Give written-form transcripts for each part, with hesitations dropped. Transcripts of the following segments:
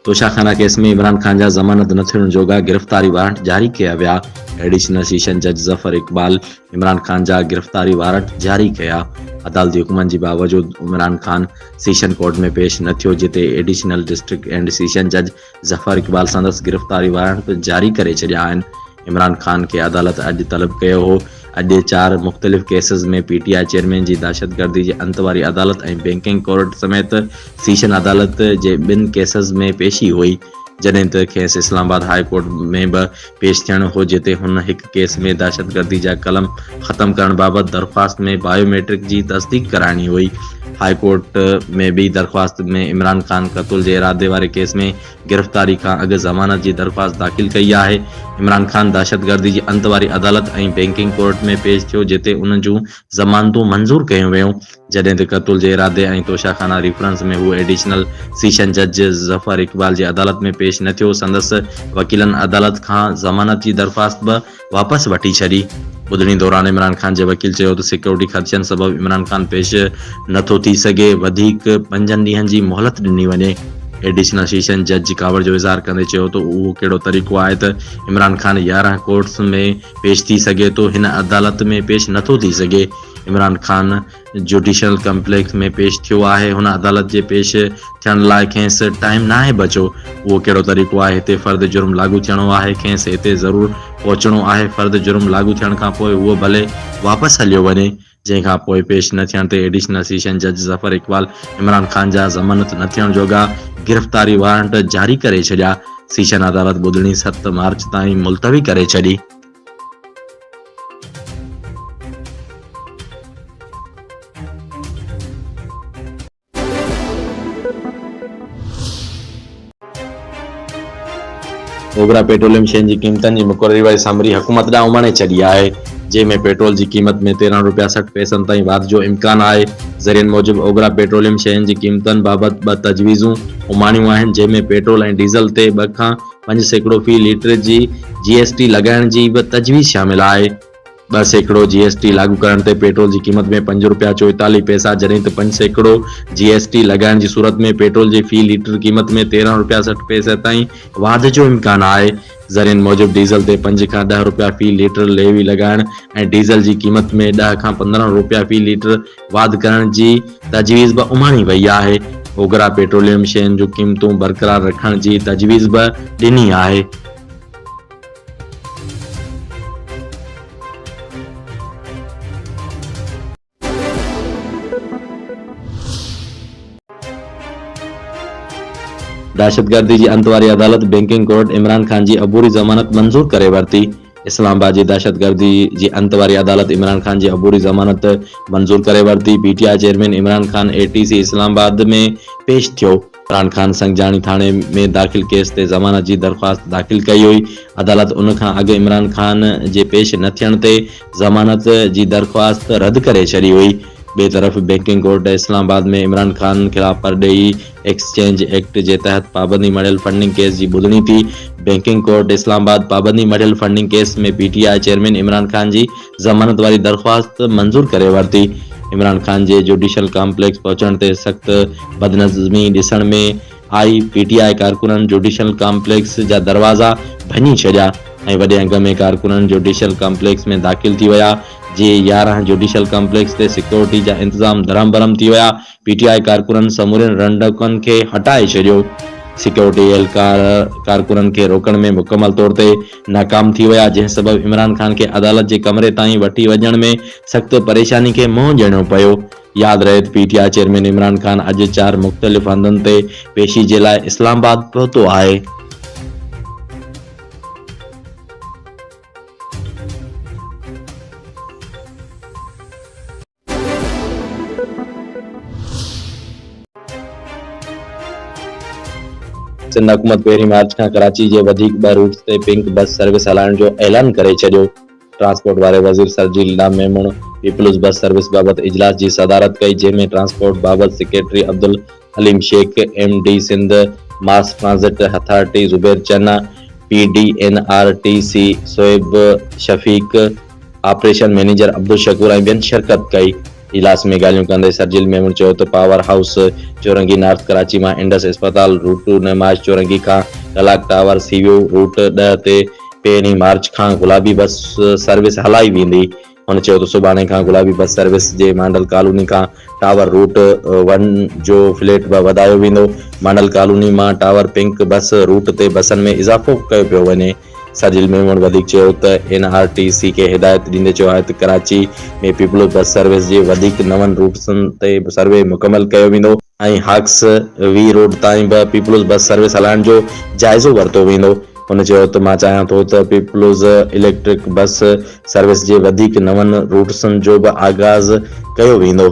Toshakhana case में इमरान खान जा ज़मानत न थियण जोगा गिरफ्तारी वारंट जारी किया विया। एडिशनल सेशन जज ज़फर इकबाल इमरान खान जा गिरफ्तारी वारंट जारी किया। अदालती हुक्मनि जे बावजूद इमरान खान सेशन कोर्ट में पेश न थियो, जिते एडिशनल डिस्ट्रिक्ट एंड सेशन जज ज़फर इकबाल संदसि गिरफ्तारी वारंट जारी करे छॾिया आहिनि। इमरान खान के अदालत अॼु तलब कयो हो। अॼु 4 मुख़्तलिफ़ केसिस में पीटीआई चेयरमैन जी दहशतगर्दी जे अंत वारी अदालत ऐं बैंकिंग कोर्ट समेत सेशन अदालत जे 2 केसिस में पेशी हुई, जॾहिं त खेसि इस्लामाबाद हाई कोर्ट में बि पेश थियणो हो, जिते हुन हिक केस में दहशतगर्दी जा कलम ख़त्म करण बाबति दरख़्वास्त में बायोमेट्रिक जी तस्दीक कराइणी हुई। हाई कोर्ट में भी दरख़्वास्त में इमरान खान क़त्ल जे इरादे वारे केस में गिरफ्तारी खां अॻु ज़मानत जी दरख़्वास्त दाख़िल कई आहे। इमरान खान दहशतगर्दी जी अंत वारी अदालत ऐं बैंकिंग कोर्ट में पेश थियो, जिते उन जूं ज़मानतूं मंज़ूर कयूं वयूं, जॾहिं त क़त्ल जे इरादे ऐं तोशाखाना रेफरेंस में हू एडिशनल सेशन जज ज़फर इकबाल जी अदालत में पेश न थियो। संदसि वकीलनि अदालत खां ज़मानत जी दरख़्वास्त बि वापसि वठी छॾी। ॿुधणी दौरान इमरान खान जे वकील चयो त सिक्योरिटी ख़दशनि सबबि इमरान खान पेश नथो थी सघे, वधीक 5 ॾींहनि जी मोहलत ॾिनी वञे। एडिशनल सेशन जज कावड़ जो इज़हार कंदे चयो त उहो कहिड़ो तरीक़ो आहे त इमरान खान 11 कोर्ट्स में पेश थी सघे थो, हिन अदालत में पेश नथो थी सघे। इमरान खान जुडिशल कम्प्लेक्स में पेश थियो आहे, हुन अदालत जे पेश थियण लाइ खेसि टाइम नाहे बचो। उहो कहिड़ो तरीक़ो आहे, हिते फ़र्द जुर्म लागू थियणो आहे, खेसि हिते ज़रूरु पहुचणो आहे। फ़र्द जुर्म लागू थियण खां पोइ उहो भले वापसि हलियो वञे। जंहिंखां पोइ पेश न थियण ते एडिशनल सेशन जज ज़फर इकबाल इमरान खान जा ज़मानत न थियण जोगा गिरफ्तारी वारंट जारी करे छॾिया। सेशन अदालत ॿुधणी 7 मार्च ताईं मुलतवी करे छॾी। ओगरा पेट्रोलियम शयुनि जी क़ीमतनि जी मुक़ररी वारी सामरी हुकूमत ॾांहुं उमाणे छॾी आहे, जंहिंमें पेट्रोल जी क़ीमत में ₹13.60 ताईं वाध जो इम्कान आहे। ज़रियनि मूजिबि ओगरा पेट्रोलियम शयुनि जी क़ीमतनि बाबति 2 तजवीज़ूं उमाणियूं आहिनि, जंहिंमें पेट्रोल ऐं डीज़ल ते 2 खां 5% फी लीटर जी GST लॻाइण जी बि तजवीज़ शामिल आहे। 2% GST लागू करण ते पेट्रोल जी क़ीमत में ₹5.44, जॾहिं त 5% GST लॻाइण जी सूरत में पेट्रोल जी फी लीटर क़ीमत में ₹13.60 ताईं वाध जो इम्कान आहे। ज़रियनि मूजिबि डीज़ल ते 5 खां 10 रुपया फी लीटर लेवी लॻाइण ऐं डीज़ल जी क़ीमत में 10 खां 15 रुपया फी लीटर वाध करण जी तजवीज़ बि उमाणी वई आहे। ओगरा पेट्रोलियम शयुनि जूं क़ीमतूं बरक़रार रखण जी तजवीज़ बि ॾिनी आहे। दहशतगर्दी जी अंत वारी अदालत बैंकिंग कोर्ट इमरान खान जी अबूरी ज़मानत मंज़ूर करे वरिती। इस्लामाबाद जी दहशतगर्दी जी अंत वारी अदालत इमरान खान जी अबूरी ज़मानत मंज़ूर करे वरिती। PTI chairman Imran Khan ATC Islamabad में पेश थियो। इमरान खान संगजानी थाणे में दाख़िल केस ते ज़मानत जी दरख़्वास्त दाख़िल कई हुई। अदालत उन खां अॻु इमरान खान जे पेश न थियण ते ज़मानत जी दरख़्वास्त रद्द करे छॾी हुई। ॿिए तरफ़ बैंकिंग कोर्ट इस्लामाबाद में इमरान खान खिलाफ़ परॾेही एक्सचेंज एक्ट जे तहत पाबंदी मढ़ियल फंडिंग केस जी ॿुधणी थी। बैंकिंग कोर्ट इस्लामाबाद पाबंदी मढ़ियल फंडिंग केस में पीटीआई चेयरमैन इमरान खान जी ज़मानत वारी दरख़्वास्त मंज़ूर करे वरिती। इमरान खान जे जुडिशल कॉम्प्लेक्स पहुचण ते सख़्त बदनज़मी ॾिसण में आई। पीटीआई कारकुननि जुडिशल कॉम्प्लेक्स जा दरवाज़ा भञी छॾिया ऐं वॾे अंग में कारकुननि जुडिशल कॉम्प्लेक्स में दाख़िल थी विया। जे 11 जुडिशल कॉम्प्लेक्स ते सिक्योरिटी जा इंतज़ाम धरम भरम थी विया। पीटीआई कारकुननि समूरनि रंडकनि खे हटाए छॾियो। सिक्योरिटी एहलकार कारकुननि खे रोकण में मुकमल तौर ते नाकाम थी विया, जंहिं सबबि इमरान खान खे अदालत जे कमरे ताईं वठी वञण में सख़्त परेशानी खे मुंहुं ॾियणो पियो। यादि रहे त पीटीआई चेयरमैन इमरान खान अॼु 4 मुख़्तलिफ़ हंधनि ते पेशी जे लाइ इस्लामाबाद पहुतो आहे। सिंध हुकूमत 1 मार्च खां कराची जे वधीक 2 रूट्स ते पिंक बस सर्विस हलाइण जो ऐलान करे छॾियो। ट्रांसपोर्ट वारे वज़ीर Sharjeel Memon Peoples bus service बाबति इजलास जी सदारत कई, जंहिंमें ट्रांसपोर्ट बाबति secretary Abdul Haleem Shaikh, MD Sindh mass transit authority Zubair Channa, PDNRTC Shoaib Shafiq, operation manager Abdul Shakoor ऐं ॿियनि शिरकत कई। इजलास में ॻाल्हियूं कंदे सरजिल मेमून चयो त पावर हाउस चौरंगी नॉर्थ कराची मां इंडस अस्पताल रूट नमाज चौरंगी खां कलाक टावर थी वियो। रूट 10 ते पहिरीं मार्च खां गुलाबी बस सर्विस हलाई वेंदी। हुन चयो त सुभाणे खां गुलाबी बस सर्विस जे मॉडल कॉलोनी खां टावर रूट 1 जो फ्लैट वधायो वेंदो। मॉडल कॉलोनी मां टावर पिंक बस रूट ते बसनि में इज़ाफ़ो कयो पियो वञे। सरजिल मेमून वधीक चयो त NRTC खे हिदायत ॾींदे चयो आहे त कराची में पीपल्स बस सर्विस जे वधीक 9 रूट्सनि ते सर्वे मुकमल कयो वेंदो ऐं हाक्स वी रोड ताईं बि पीपल्स बस सर्विस हलाइण जो जाइज़ो वरितो वेंदो। हुन चयो त मां चाहियां थो त पीपल्स इलेक्ट्रिक बस सर्विस जे वधीक 9 रूट्सनि जो बि आगाज़ कयो वेंदो।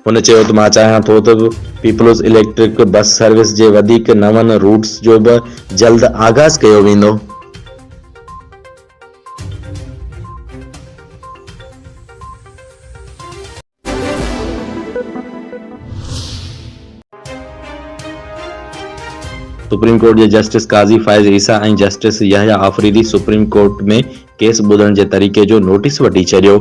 हुन चयो त मां चाहियां थो त पीपल्स इलेक्ट्रिक बस सर्विस जे वधीक 9 रूट्स जो बि जल्द आगाज़ कयो वेंदो। सुप्रीम कोर्ट जे जस्टिस काज़ी फ़ाइज़ ईसा ऐं जस्टिस यहया आफ़रीदी सुप्रीम कोर्ट में केस ॿुधण जे तरीक़े जो नोटिस वठी छॾियो।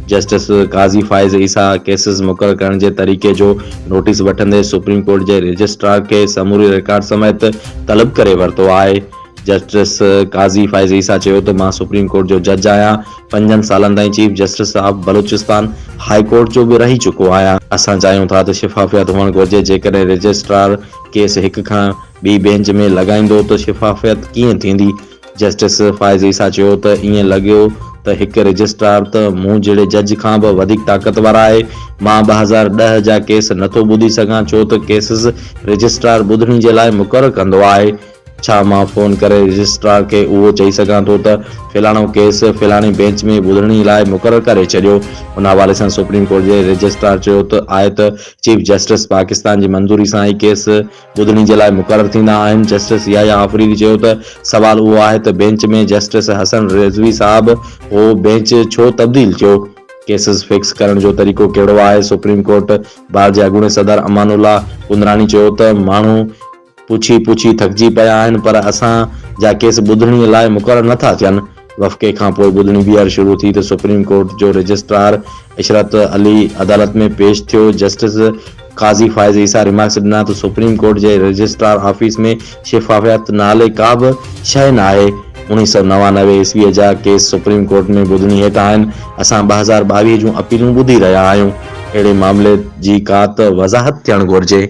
जस्टिस काज़ी फ़ाइज़ ईसा केसिस मुक़ररु करण जे तरीक़े जो नोटिस वठंदे सुप्रीम कोर्ट जे रजिस्ट्रार खे समूरी रिकॉर्ड समेत तलब करे वरितो आहे। जस्टिस काज़ी फ़ाइज़ ईसा चयो त मां सुप्रीम कोर्ट जो जज आहियां। 5 सालनि ताईं chief justice of Balochistan high court जो बि रही चुको आहियां। असां चाहियूं था त शिफ़ाफ़ियत हुअणु घुरिजे। जेकॾहिं रजिस्ट्रार केस हिक खां ॿी बेंच में लॻाईंदो त शिफ़ाफ़ियत कीअं थींदी। जस्टिस फ़ाइज़ ईसा चयो त ईअं लॻियो त हिकु रजिस्ट्रार त मूं जहिड़े जज खां बि वधीक ताक़तवर आहे। मां 2010 जा केस नथो ॿुधी सघां छो त केसिस रजिस्ट्रार ॿुधणी जे लाइ मुक़ररु कंदो आहे। छा मां फ़ोन करे रजिस्ट्रार खे उहो चई सघां थो त फ़लाणो केस फ़लाणी बेंच में ॿुधणी लाइ मुक़ररु करे छॾियो। उन हवाले सां सुप्रीम कोर्ट जे रजिस्ट्रार चयो त आहे त चीफ जस्टिस पाकिस्तान जी मंज़ूरी सां ई केस ॿुधणी जे लाइ मुक़ररु थींदा आहिनि। जस्टिस यहया आफ़रीदी चयो त सवाल उहो आहे त बेंच में जस्टिस हसन रिज़वी साहब उहो बेंच छो तब्दील थियो। केसिस फिक्स करण जो तरीक़ो कहिड़ो आहे। सुप्रीम कोर्ट बार जे अॻूणे सदर अमानुल्लाह कुंदरानी चयो त माण्हू पुछी थकिजी पिया आहिनि पर असां जा केस ॿुधणीअ लाइ मुक़ररु नथा थियनि। वफ़क़े खां पोइ ॿुधणी ॿीहर शुरू थी त सुप्रीम कोर्ट जो रजिस्ट्रार इशरत अली अदालत में पेश थियो। जस्टिस काज़ी फ़ाइज़ ईसा रिमार्क्स ॾिना त सुप्रीम कोर्ट जे रजिस्ट्रार ऑफिस में शिफ़ाफ़ियत नाले का बि शइ न आहे। 1999 ईस्वीअ जा केस सुप्रीम कोर्ट में ॿुधणी हेठि आहिनि। असां 2022 जूं अपीलूं ॿुधी रहिया आहियूं। अहिड़े मामले जी का त वज़ाहत थियणु घुरिजे।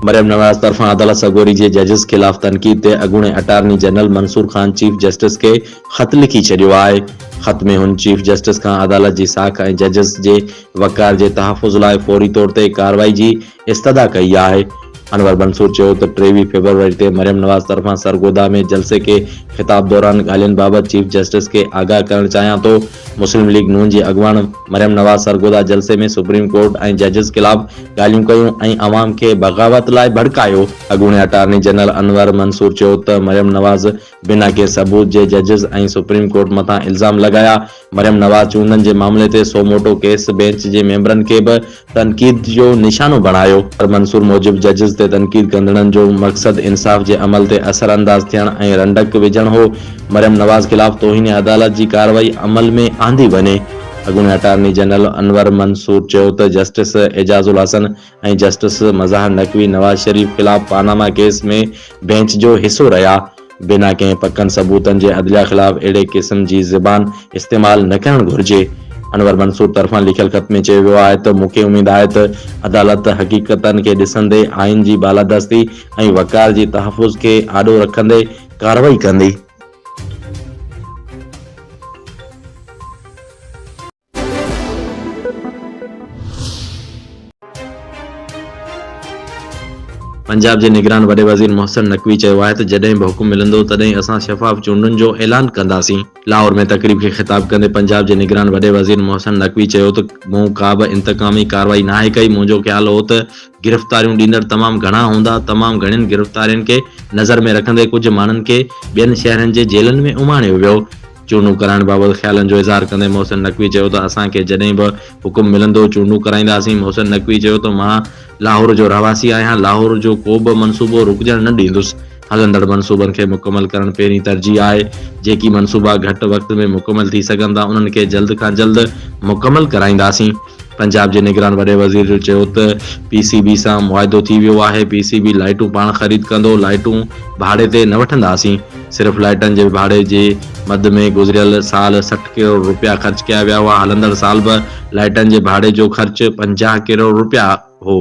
मरियम नवाज़ तरफ़ां अदालत सगोरी जे जजिस ख़िलाफ़ तनक़ीद ते अॻूणे attorney general Mansoor Khan chief justice खे ख़त लिखी छॾियो आहे। ख़त में हुन चीफ जस्टिस खां अदालत जी साख ऐं जजिस जे वक़ार जे तहफ़ुज़ लाइ फ़ौरी तौर ते कार्रवाई जी इस्तदा कई आहे। अनवर मंसूर चयो त 23 फरवरी ते मरियम नवाज़ तरफ़ां सरगोदा में जलसे खे ख़िताब दौरान ॻाल्हियुनि बाबति चीफ जस्टिस खे आगाह करणु चाहियां थो। मुस्लिम लीग नून जी अॻुवाण मरियम नवाज़ सरगोदा जलसे में सुप्रीम कोर्ट ऐं जजिस ख़िलाफ़ ॻाल्हियूं कयूं ऐं अवाम खे बग़ावत लाइ भड़कायो। अॻूणे अटार्नी जनरल अनवर मंसूर चयो त मरियम नवाज़ बिना के सबूत जे जजिस ऐं सुप्रीम कोर्ट मथां इल्ज़ाम लॻाया। मरियम नवाज़ चूंडनि जे मामले ते सो मोटो केस बेंच जे मेंबरनि खे बि तनक़ीद जो निशानो बणायो। पर मंसूर मूजिबि जजिस ते तनक़ीद कंदड़नि जो मक़सद इंसाफ़ जे अमल ते असरअंदाज़ थियण ऐं रंडक विझण हो। मरियम नवाज़ ख़िलाफ़ तौहीन अदालत जी कार्रवाई अमल में आंदी वञे। अॻूणे अटार्नी जनरल अनवर मंसूर चयो त जस्टिस एजाज़ुल हसन ऐं जस्टिस मज़ाहर नक़वी नवाज़ शरीफ़ ख़िलाफ़ पानामा केस में बेंच जो हिसो रहिया। बिना कंहिं पकनि सबूतनि जे अदलिया ख़िलाफ़ अहिड़े क़िस्म जी ज़बान इस्तेमालु न करणु घुरिजे। अनवर मंसूर तरफ़ां लिखियल ख़त में चयो वियो आहे त मूंखे उमेद आहे त अदालत हक़ीक़तनि खे ॾिसंदे आइन जी बालादस्ती ऐं वक़ार जी तहफ़ुज़ खे आॾो रखंदे कार्रवाई कंदी। पंजाब जे निगरान वॾे वज़ीर मोहसिन नक़वी चयो आहे त जॾहिं बि हुकुम मिलंदो तॾहिं असां शफ़ाफ़ चूंडुनि जो ऐलान कंदासीं। लाहौर में तक़रीब खे ख़िताब कंदे पंजाब जे निगरान वॾे वज़ीर मोहसिन नक़वी चयो त मूं का बि इंतकामी कार्रवाई नाहे कई। मुंहिंजो ख़्यालु हो त गिरफ़्तारियूं ॾींदड़ तमामु घणा हूंदा। तमामु घणनि गिरफ़्तारियुनि खे नज़र में रखंदे कुझु माण्हुनि खे ॿियनि शहरनि जे जेलनि में उमाणियो वियो। चूंडू कराइण बाबति ख़्यालनि जो इज़हार कंदे मोहसिन नक़वी चयो त असांखे जॾहिं बि हुकुम मिलंदो चूंडू कराईंदासीं। मोहसिन नक़वी चयो त मां लाहौर जो रहवासी आहियां, लाहौर जो को बि मनसूबो रुकजण न ॾींदुसि। हलंदड़ मनसूबनि खे मुकमल करणु पहिरीं तरजीह आहे। जेकी मनसूबा घटि वक़्त में मुकमल थी सघनि था उन्हनि खे जल्द खां जल्द मुकमल कराईंदासीं। पंजाब जे निगरान वॾे वज़ीर चयो त पीसीबी सां मुआइदो थी वियो आहे। पीसीबी लाइटूं पाण ख़रीद कंदो, लाइटूं भाड़े ते न वठंदासीं। सिर्फ़ लाइटनि जे भाड़े जे मद में गुज़िरियल साल 60 करोड़ रुपया ख़र्च कया विया हुआ। हलंदड़ साल बि लाइटनि जे भाड़े जो ख़र्च 50 करोड़ रुपया हो।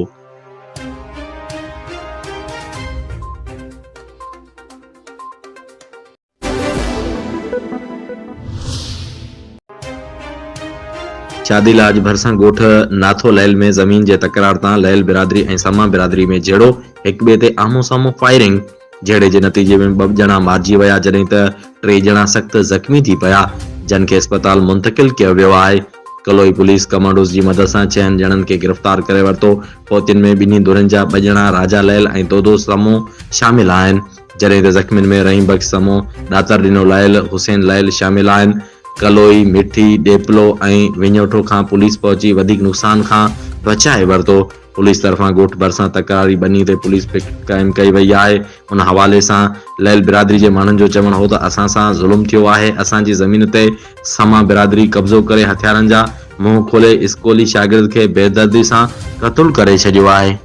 शादी लाज भरसां ॻोठ नाथो लैल में ज़मीन जे तकरार तां लैल बिरादरी ऐं समा बिरादरी में जहिड़ो हिक ॿिए ते आम्हूं साम्हूं फायरिंग। जहिड़े जे नतीजे में 2 ॼणा मारिजी विया जॾहिं त 3 ॼणा सख़्त ज़ख़्मी थी पिया, जिन खे अस्पताल मुंतक़िल कयो वियो आहे। कलोई पुलिस कमांडोस जी मदद सां 6 ॼणनि खे गिरफ़्तार करे वरितो। पौतियुनि में 2 धुरनि जा 2 ॼणा राजा लैल ऐं दोदो समूह शामिल आहिनि, जॾहिं त ज़ख़्मियुनि में रहीम बख्श समूह, दातर ॾिनो लैल, हुसैन लैल शामिल आहिनि। कलोई, मिठी, डेपलो ऐं विञोठो खां पुलिस पहुची वधीक नुक़सान खां बचाए वरितो। पुलिस तरफ़ां ॻोठ भरिसां तकरारी बनी ते पुलिस पिकेट क़ाइम कई वई आहे। उन हवाले सां लैल बिरादरी जे माण्हुनि जो चवणु हो त असां सां ज़ुल्म थियो आहे। असांजी ज़मीन ते समा बिरादरी कब्ज़ो करे हथियारनि जा मुंहुं खोले स्कूली शागिर्द खे बेदर्दी सां क़तल करे छॾियो आहे।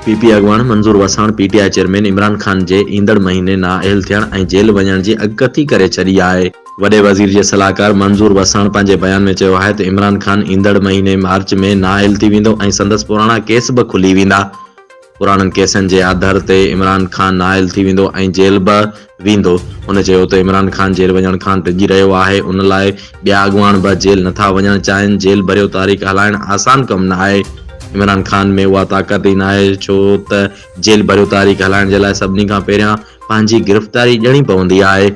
पीपी अॻवान मंज़ूर वसाण पीटीआई चेयरमैन इमरान खान जे ईंदड़ महीने नाअहल थियण ऐं जेल वञण जी अॻकथी करे छॾी आहे। वॾे वज़ीर जे सलाहकार मंज़ूर वसाण पंहिंजे बयान में चयो आहे त इमरान खान ईंदड़ महीने मार्च में नाअहल थी वेंदो ऐं संदसि पुराणा केस बि खुली वेंदा। पुराणनि केसनि जे आधार ते इमरान खान नाअहल थी वेंदो ऐं जेल बि वेंदो। हुन चयो त इमरान खान जेल वञण खां डिॼी रहियो आहे। उन लाइ ॿिया अॻवान बि जेल नथा वञणु चाहिनि। जेल भरियो तारीख़ हलाइण आसान कमु न आहे। इमरान खान में उहा ताक़त ई न आहे छो त जेल भरियो तारीख़ हलाइण जे लाइ सभिनी खां पहिरियां पंहिंजी गिरफ़्तारी ॾियणी पवंदी आहे।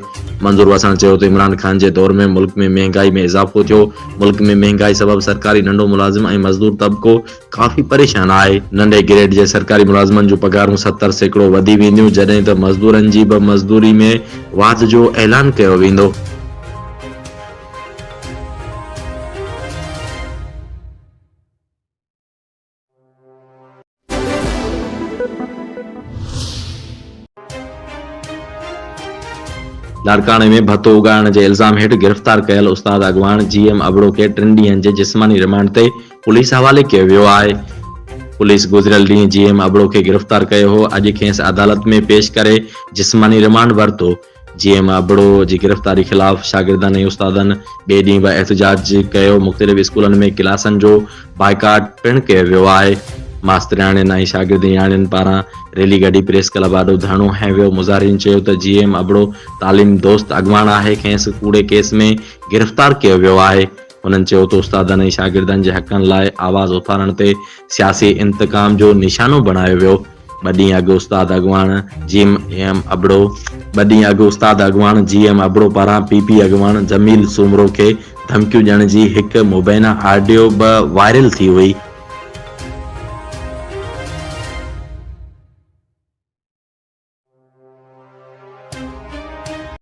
मंज़ूर वसाण चयो त इमरान खान जे दौर में मुल्क में महांगाई में इज़ाफ़ो थियो। मुल्क में महांगाई सबबि सरकारी नंढो मुलाज़िम ऐं मज़दूर तबिको काफ़ी परेशान आहे। नंढे ग्रेड जे सरकारी मुलाज़िमनि जूं पघारूं 70% वधी वेंदियूं, जॾहिं त मज़दूरनि जी बि मज़दूरी में वाध जो ऐलान कयो वेंदो। लाड़काणे में भत्तो उगाइण जे इल्ज़ाम हेठि गिरफ़्तार कयल उस्ताद अॻवान GM अबड़ो खे 3 ॾींहनि जे जिस्मानी रिमांड ते पुलिस हवाले कयो वियो आहे। पुलिस गुज़िरियल ॾींहुं GM अबड़ो खे गिरफ़्तार कयो हो। अॼु खेसि अदालत में पेश करे जिस्मानी रिमांड वरितो। GM अबड़ो जी गिरफ़्तारी ख़िलाफ़ शागिर्दनि ऐं उस्तादनि ॿिए ॾींहुं बि एहतजाज कयो। मुख़्तलिफ़ स्कूलनि में क्लासनि जो बाइकाट पिणु कयो वियो आहे। मास्तरियाणियुनि ऐं शागिर्दियाणियुनि पारां रैली कढी प्रेस क्लब आॾो धरणो हंयो वियो। मुज़ाहिरीन चयो त GM अबड़ो तालीम दोस्त अॻवान आहे, खेसि कूड़े केस में गिरफ़्तार कयो वियो आहे। हुननि चयो त उस्तादनि ऐं शागिर्दनि जे हक़नि लाइ आवाज़ उथारण ते सियासी इंतकाम जो निशानो बणायो वियो। 2 ॾींहं अॻु उस्ताद अॻवान GM अबड़ो पारां PP अॻवान जमील सूमरो खे धमकियूं ॾियण जी हिकु मुबैना ऑडियो बि वायरल थी हुई।